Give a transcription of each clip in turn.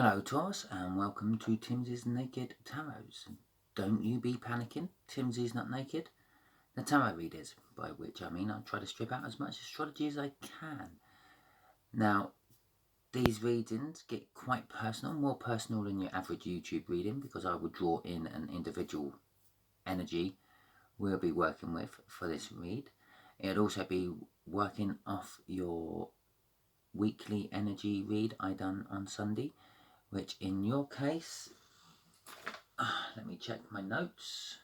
Hello Taurus and welcome to Timsy Naked Tarot. Don't you be panicking, Timsy's not naked. The tarot readers, by which I mean I try to strip out as much astrology as I can. Now, these readings get quite personal, more personal than your average YouTube reading, because I will draw in an individual energy we'll be working with for this read. It'll also be working off your weekly energy read I done on Sunday, which in your case, let me check my notes,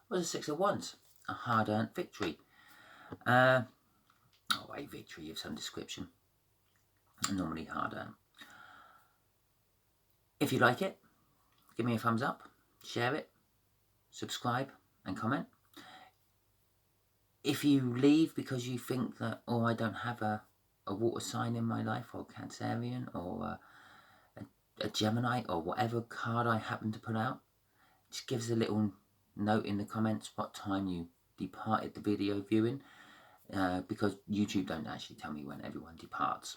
was a Six of Wands, a hard-earned victory. A victory of some description, normally hard-earned. If you like it, give me a thumbs up, share it, subscribe and comment. If you leave because you think that, I don't have a water sign in my life, or Cancerian, or a Gemini, or whatever card I happen to put out, just give us a little note in the comments what time you departed the video viewing, because YouTube don't actually tell me when everyone departs.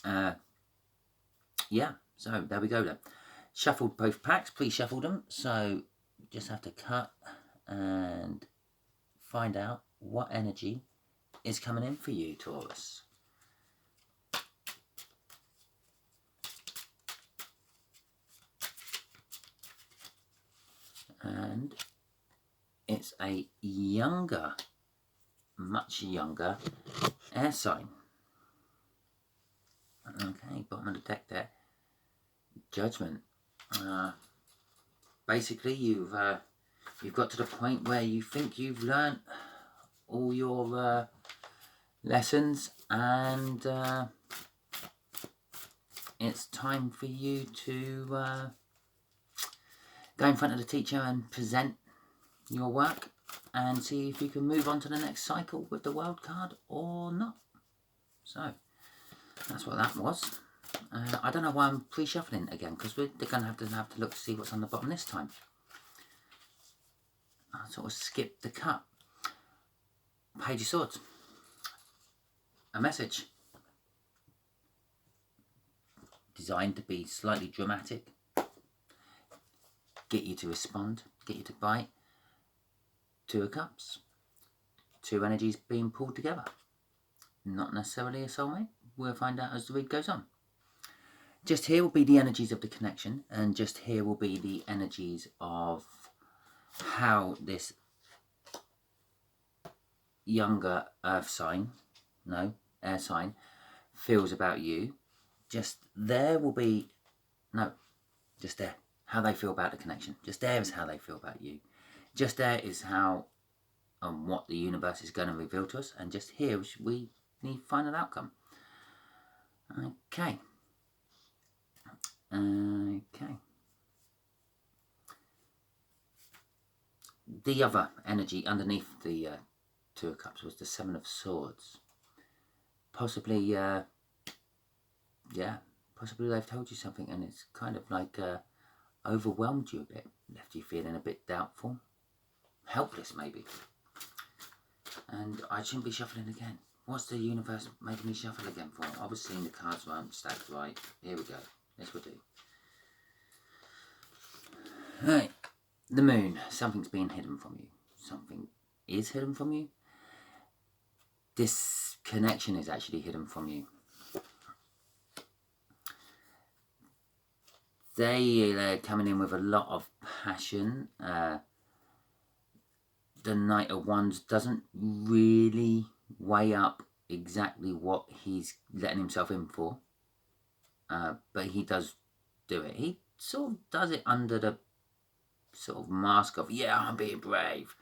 Yeah, so there we go then. Shuffled both packs, pre-shuffled them, so just have to cut and find out what energy is coming in for you, Taurus. And it's a younger, much younger air sign. Okay, bottom of the deck there. Judgment. Basically, you've got to the point where you think you've learnt all your lessons, and it's time for you to go in front of the teacher and present your work and see if you can move on to the next cycle with the World card or not. So that's what that was. I don't know why I'm pre-shuffling again, because they're going to have to look to see what's on the bottom this time. I sort of skipped the cut. Page of Swords. A message. Designed to be slightly dramatic. Get you to respond. Get you to bite. Two of Cups. Two energies being pulled together. Not necessarily a soulmate. We'll find out as the read goes on. Just here will be the energies of the connection, and just here will be the energies of how this younger earth sign, air sign, feels about you. Just there will be, just there, how they feel about the connection. Just there is how they feel about you. Just there is how and what the universe is going to reveal to us, and just here we need final outcome. Okay. The other energy underneath the Two of Cups was the Seven of Swords. Possibly, possibly they've told you something, and it's kind of like overwhelmed you a bit, left you feeling a bit doubtful, helpless maybe. And I shouldn't be shuffling again. What's the universe making me shuffle again for? Obviously the cards weren't stacked right. Here we go. This will do. Right. The Moon. Something's being hidden from you. Something is hidden from you. This connection is actually hidden from you. They're coming in with a lot of passion. The Knight of Wands doesn't really weigh up exactly what he's letting himself in for. But he does do it. He sort of does it under the sort of mask of, yeah, I'm being brave,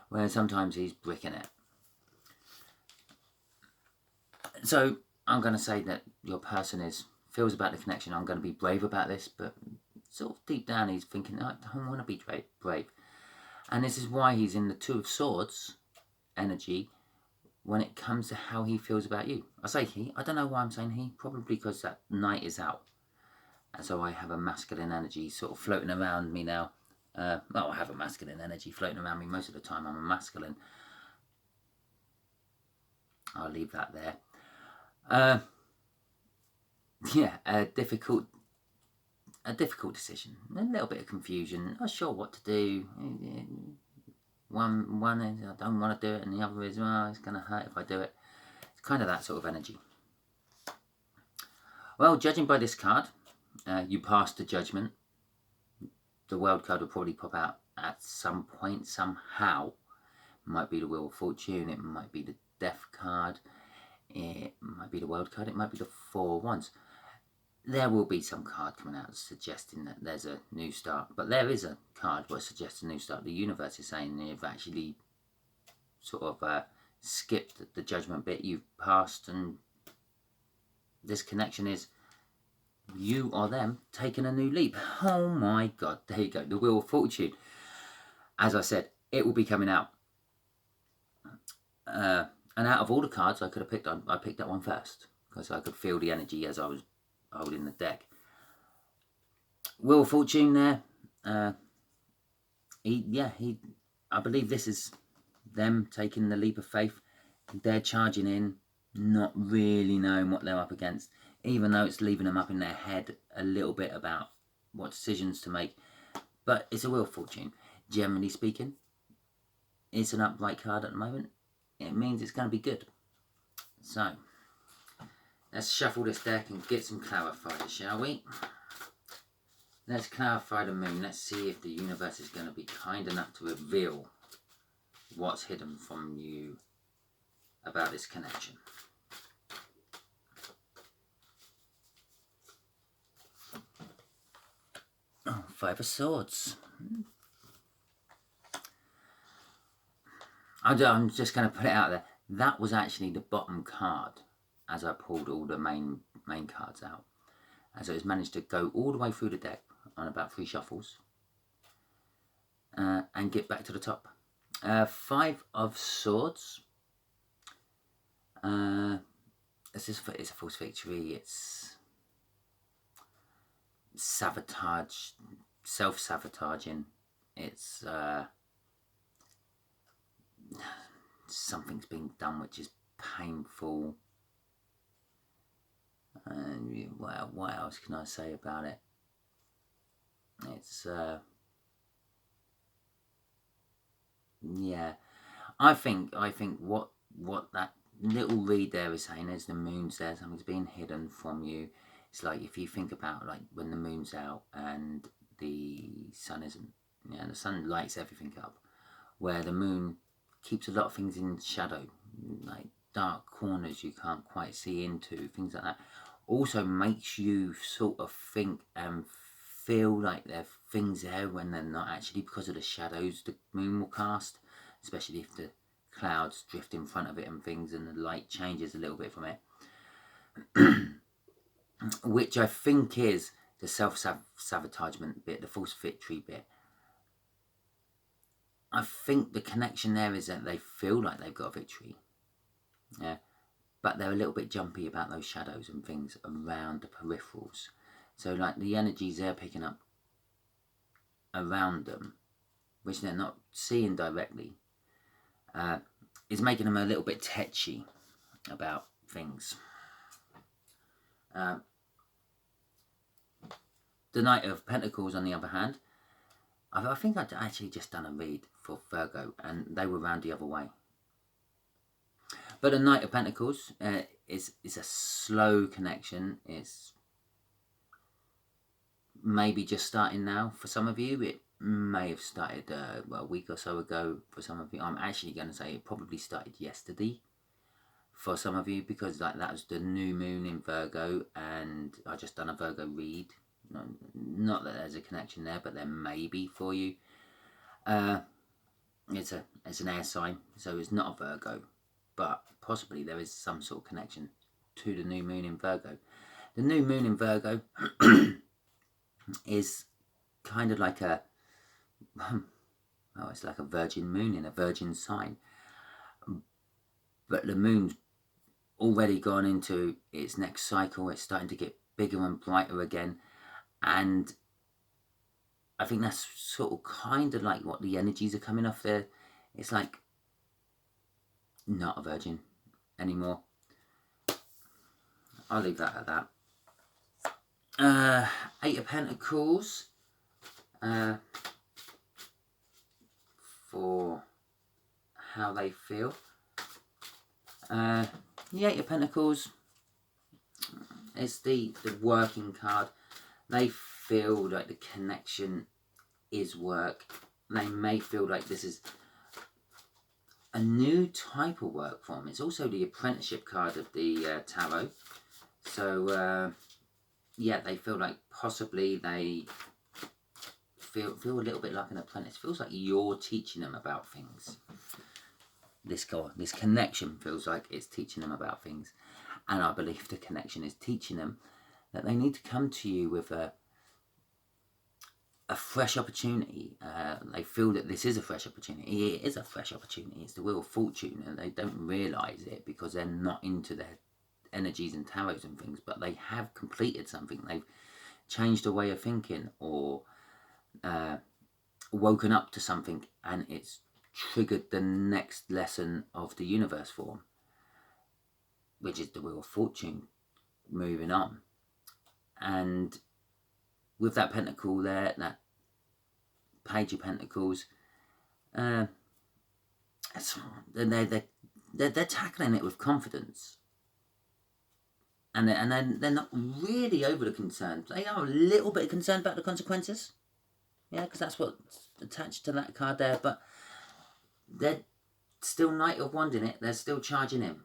where sometimes he's bricking it. So I'm going to say that your person feels about the connection, I'm going to be brave about this, but sort of deep down he's thinking, I don't want to be brave. And this is why he's in the Two of Swords energy when it comes to how he feels about you. I say he, I don't know why I'm saying he, probably because that Knight is out. And so I have a masculine energy sort of floating around me now. I have a masculine energy floating around me most of the time. I'm a masculine. I'll leave that there. yeah, a difficult decision. A little bit of confusion. Not sure what to do. One is I don't want to do it, and the other is, well, it's going to hurt if I do it. It's kind of that sort of energy. Well, judging by this card, you passed the judgment. The World card will probably pop out at some point, somehow. It might be the Wheel of Fortune, it might be the Death card, it might be the World card, it might be the Four of Wands. There will be some card coming out suggesting that there's a new start, but there is a card that suggests a new start. The universe is saying you've actually sort of skipped the judgment bit, you've passed, and this connection is you or them taking a new leap. Oh my god, there you go, the Wheel of Fortune. As I said, it will be coming out. And out of all the cards I could have picked, I picked that one first because I could feel the energy as I was holding the deck. Wheel of Fortune there. I believe this is them taking the leap of faith. They're charging in, not really knowing what they're up against, even though it's leaving them up in their head a little bit about what decisions to make. But it's a Wheel of Fortune. Generally speaking, it's an upright card at the moment. It means it's going to be good. So, let's shuffle this deck and get some clarifiers, shall we? Let's clarify the moon. Let's see if the universe is going to be kind enough to reveal what's hidden from you about this connection. Oh, Five of Swords. I'm just going to put it out there. That was actually the bottom card as I pulled all the main cards out. And so it's managed to go all the way through the deck on about 3 shuffles and get back to the top. Five of Swords. It's a false victory. It's sabotage, self-sabotaging. It's something's being done which is painful. And what else can I say about it? It's yeah, I think what that little read there is saying is the moon's there, something's being hidden from you. It's like if you think about like when the moon's out and the sun isn't. Yeah, the sun lights everything up, where the moon keeps a lot of things in shadow, like dark corners you can't quite see into, things like that. Also makes you sort of think and feel like there are things there when they're not actually, because of the shadows the moon will cast, especially if the clouds drift in front of it and things and the light changes a little bit from it. Which I think is the self-sabotagement bit, the false victory bit. I think the connection there is that they feel like they've got a victory. Yeah. But they're a little bit jumpy about those shadows and things around the peripherals. So like the energies they're picking up around them, which they're not seeing directly, is making them a little bit tetchy about things. The Knight of Pentacles, on the other hand, I think I'd actually just done a read for Virgo and they were round the other way. But the Knight of Pentacles is a slow connection. It's maybe just starting now for some of you. It may have started a week or so ago for some of you. I'm actually going to say it probably started yesterday for some of you, because like that was the new moon in Virgo and I just done a Virgo read. Not that there's a connection there, but there may be for you. It's an air sign, so it's not a Virgo, but possibly there is some sort of connection to the new moon in Virgo. The new moon in Virgo is kind of like it's like a virgin moon in a virgin sign, but the moon's already gone into its next cycle. It's starting to get bigger and brighter again, and I think that's sort of kind of like what the energies are coming off there. It's like not a virgin anymore. I'll leave that at that. Eight of Pentacles. For how they feel. The Eight of Pentacles is the working card. They feel like the connection is work. They may feel like this is a new type of work for them. It's also the apprenticeship card of the tarot. So yeah, they feel like possibly they feel a little bit like an apprentice. It feels like you're teaching them about things. This connection feels like it's teaching them about things. And I believe the connection is teaching them that they need to come to you with a fresh opportunity. They feel that this is a fresh opportunity. It is a fresh opportunity. It's the Wheel of Fortune, and they don't realise it because they're not into their energies and tarots and things, but they have completed something. They've changed a way of thinking, or woken up to something, and it's triggered the next lesson of the universe for them, which is the Wheel of Fortune, moving on. And with that pentacle there, that Page of Pentacles, they're tackling it with confidence, and they're not really overly concerned. They are a little bit concerned about the consequences, yeah, because that's what's attached to that card there. But they're still Knight of Wands in it. They're still charging in.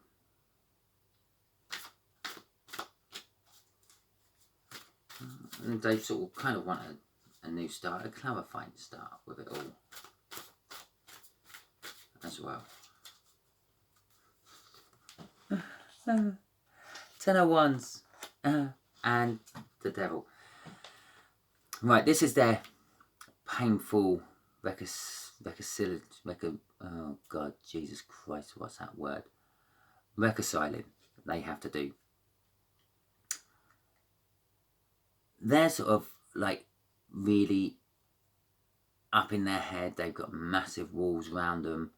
And they sort of kind of want a new start, a clarifying start with it all as well. 10 of Wands and the Devil. Right, this is their painful oh God, Jesus Christ, what's that word? Reconciling they have to do. They're sort of like really up in their head. They've got massive walls around them.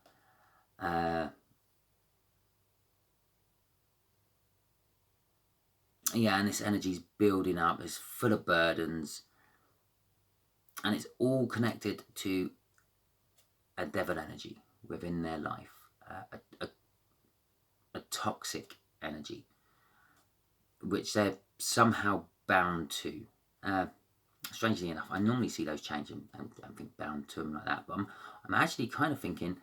Yeah, and this energy's building up. It's full of burdens. And it's all connected to a devil energy within their life. A toxic energy, which they're somehow bound to. Strangely enough, I normally see those change and think bound to them like that. But I'm actually kind of thinking,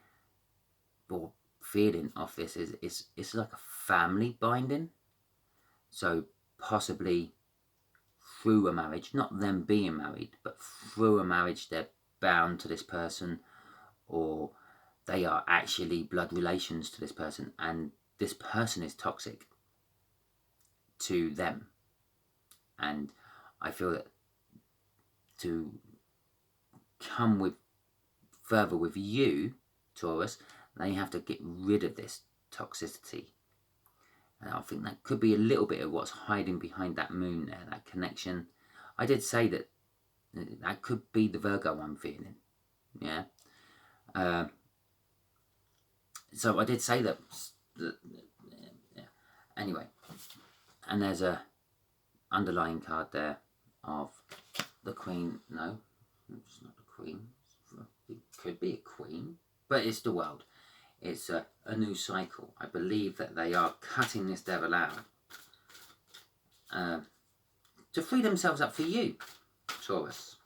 or feeling of this is it's like a family binding. So possibly through a marriage, not them being married, but through a marriage they're bound to this person, or they are actually blood relations to this person, and this person is toxic to them. And I feel that to come with further with you, Taurus, they have to get rid of this toxicity. And I think that could be a little bit of what's hiding behind that moon there, that connection. I did say that that could be the Virgo I'm feeling. Yeah. So I did say that. Yeah. Anyway, and there's a underlying card there of the Queen. No, it's not the Queen. It could be a Queen, but it's the World. It's a new cycle. I believe that they are cutting this devil out to free themselves up for you, Taurus.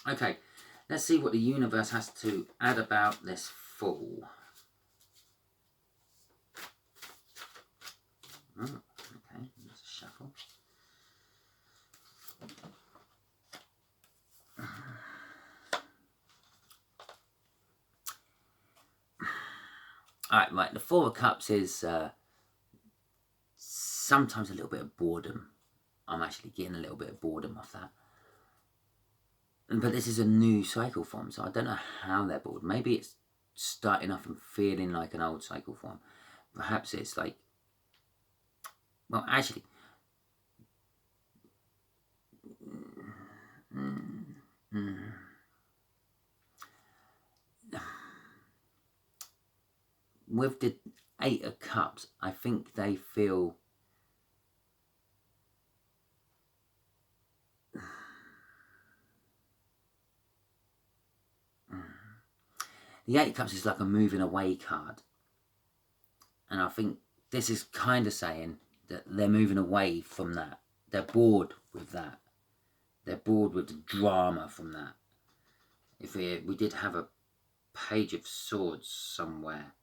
Okay, let's see what the universe has to add about this Fool. Oh, okay, let's shuffle. Alright, right, the Four of Cups is sometimes a little bit of boredom. I'm actually getting a little bit of boredom off that. But this is a new cycle for them, so I don't know how they're bored. Maybe it's starting off and feeling like an old cycle for them. Perhaps it's like, well, actually, with the Eight of Cups, I think they feel The Eight of Cups is like a moving away card. And I think this is kind of saying that they're moving away from that. They're bored with that. They're bored with the drama from that. If we did have a Page of Swords somewhere,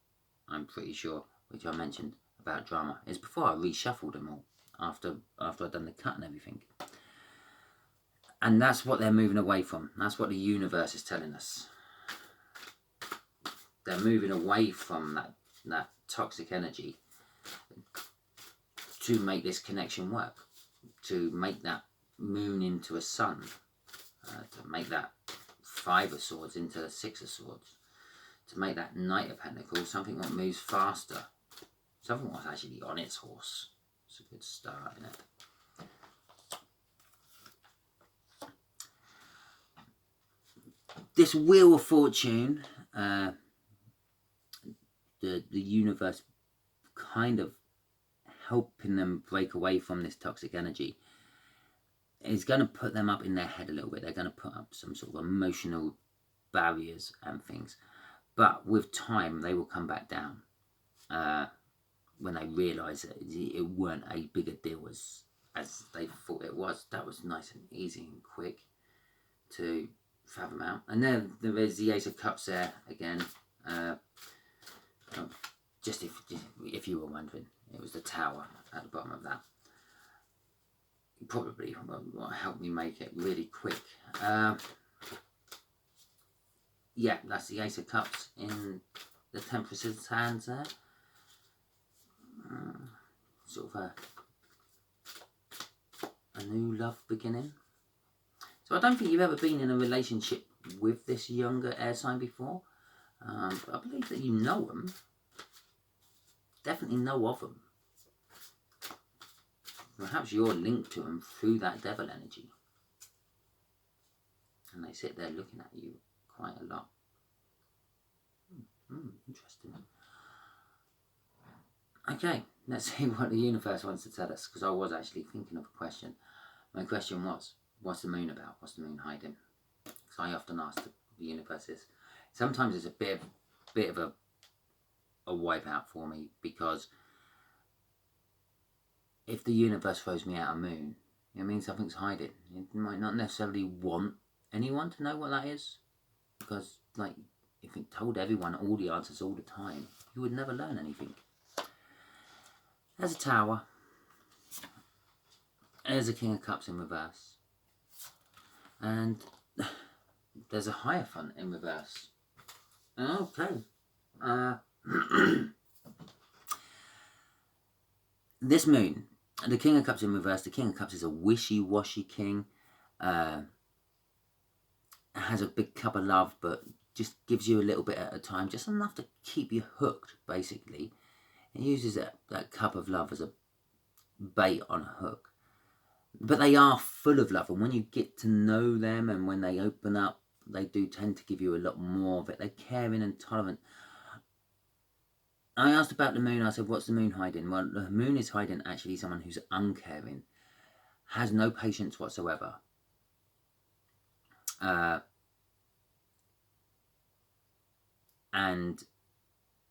I'm pretty sure, which I mentioned about drama. It's before I reshuffled them all, after I'd done the cut and everything. And that's what they're moving away from. That's what the universe is telling us. They're moving away from that toxic energy to make this connection work, to make that moon into a sun, to make that Five of Swords into a Six of Swords, to make that Knight of Pentacles something that moves faster, something that's actually on its horse. It's a good start, isn't it? This Wheel of Fortune, the universe kind of helping them break away from this toxic energy, is going to put them up in their head a little bit. They're going to put up some sort of emotional barriers and things. But with time, they will come back down when they realise that it weren't a bigger deal as they thought it was. That was nice and easy and quick to fathom out. And then there is the Ace of Cups there again. Just if you were wondering, it was the Tower at the bottom of that. Probably what helped me make it really quick. Yeah, that's the Ace of Cups in the Temperance hands there. Sort of a new love beginning. So I don't think you've ever been in a relationship with this younger air sign before. But I believe that you know them. Definitely know of them. Perhaps you're linked to them through that devil energy. And they sit there looking at you quite a lot. Interesting. Okay, let's see what the universe wants to tell us, because I was actually thinking of a question. My question was, what's the moon about? What's the moon hiding? Because I often ask the universe this. Sometimes it's a bit of a wipeout for me, because if the universe throws me out a moon, it means something's hiding. It might not necessarily want anyone to know what that is, because like if it told everyone all the answers all the time, you would never learn anything. There's a Tower. There's a King of Cups in reverse. And there's a Hierophant in reverse. Okay. This moon, the King of Cups in reverse. The King of Cups is a wishy-washy king. Has a big cup of love, but just gives you a little bit at a time, just enough to keep you hooked, basically. It uses that cup of love as a bait on a hook. But they are full of love, and when you get to know them and when they open up, they do tend to give you a lot more of it. They're caring and tolerant. I asked about the moon. I said, what's the moon hiding? Well, the moon is hiding actually someone who's uncaring, has no patience whatsoever. And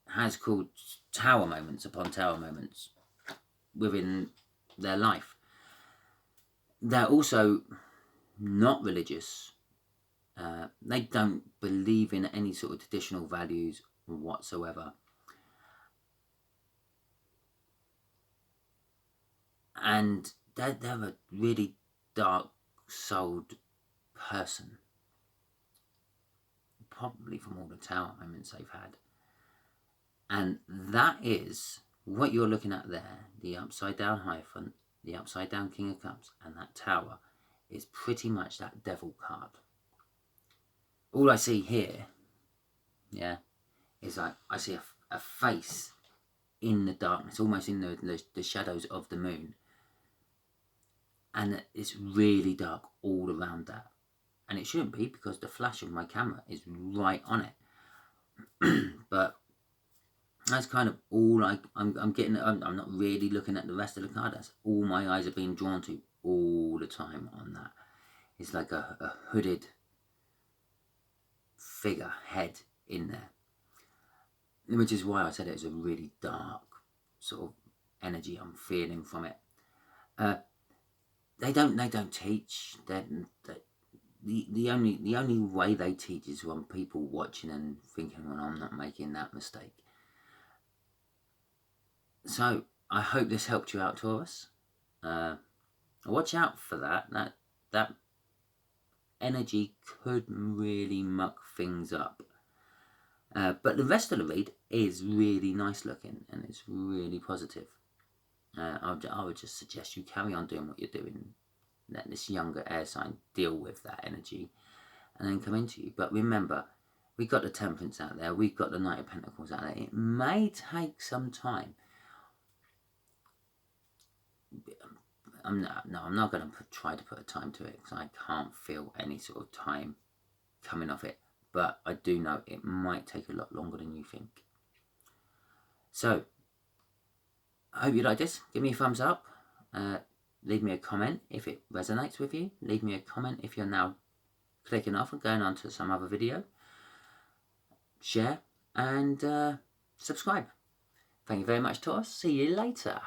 has caused tower moments upon tower moments within their life. They're also not religious. They don't believe in any sort of traditional values whatsoever. And they're a really dark-souled person. Probably from all the tower moments they've had. And that is what you're looking at there. The upside down Hierophant, the upside down King of Cups, and that Tower is pretty much that devil card. All I see here, yeah, is like I see a face in the darkness, almost in the shadows of the moon. And it's really dark all around that. And it shouldn't be, because the flash of my camera is right on it. But that's kind of all I'm getting. I'm not really looking at the rest of the card. That's all my eyes are being drawn to all the time on that. It's like a hooded figure, head in there. which is why I said it was a really dark sort of energy I'm feeling from it. They don't teach. The only way they teach is when people watching and thinking, well, I'm not making that mistake. So I hope this helped you out, Taurus. Watch out for that. That energy could really muck things up. But the rest of the read is really nice looking and it's really positive. I would just suggest you carry on doing what you're doing. Let this younger air sign deal with that energy and then come into you. But remember, we've got the Temperance out there. We've got the Knight of Pentacles out there. It may take some time. I'm not going to try to put a time to it because I can't feel any sort of time coming off it. But I do know it might take a lot longer than you think. So, I hope you like this. Give me a thumbs up. Leave me a comment if it resonates with you. Leave me a comment if you're now clicking off and going on to some other video. Share and subscribe. Thank you very much, Taurus. See you later.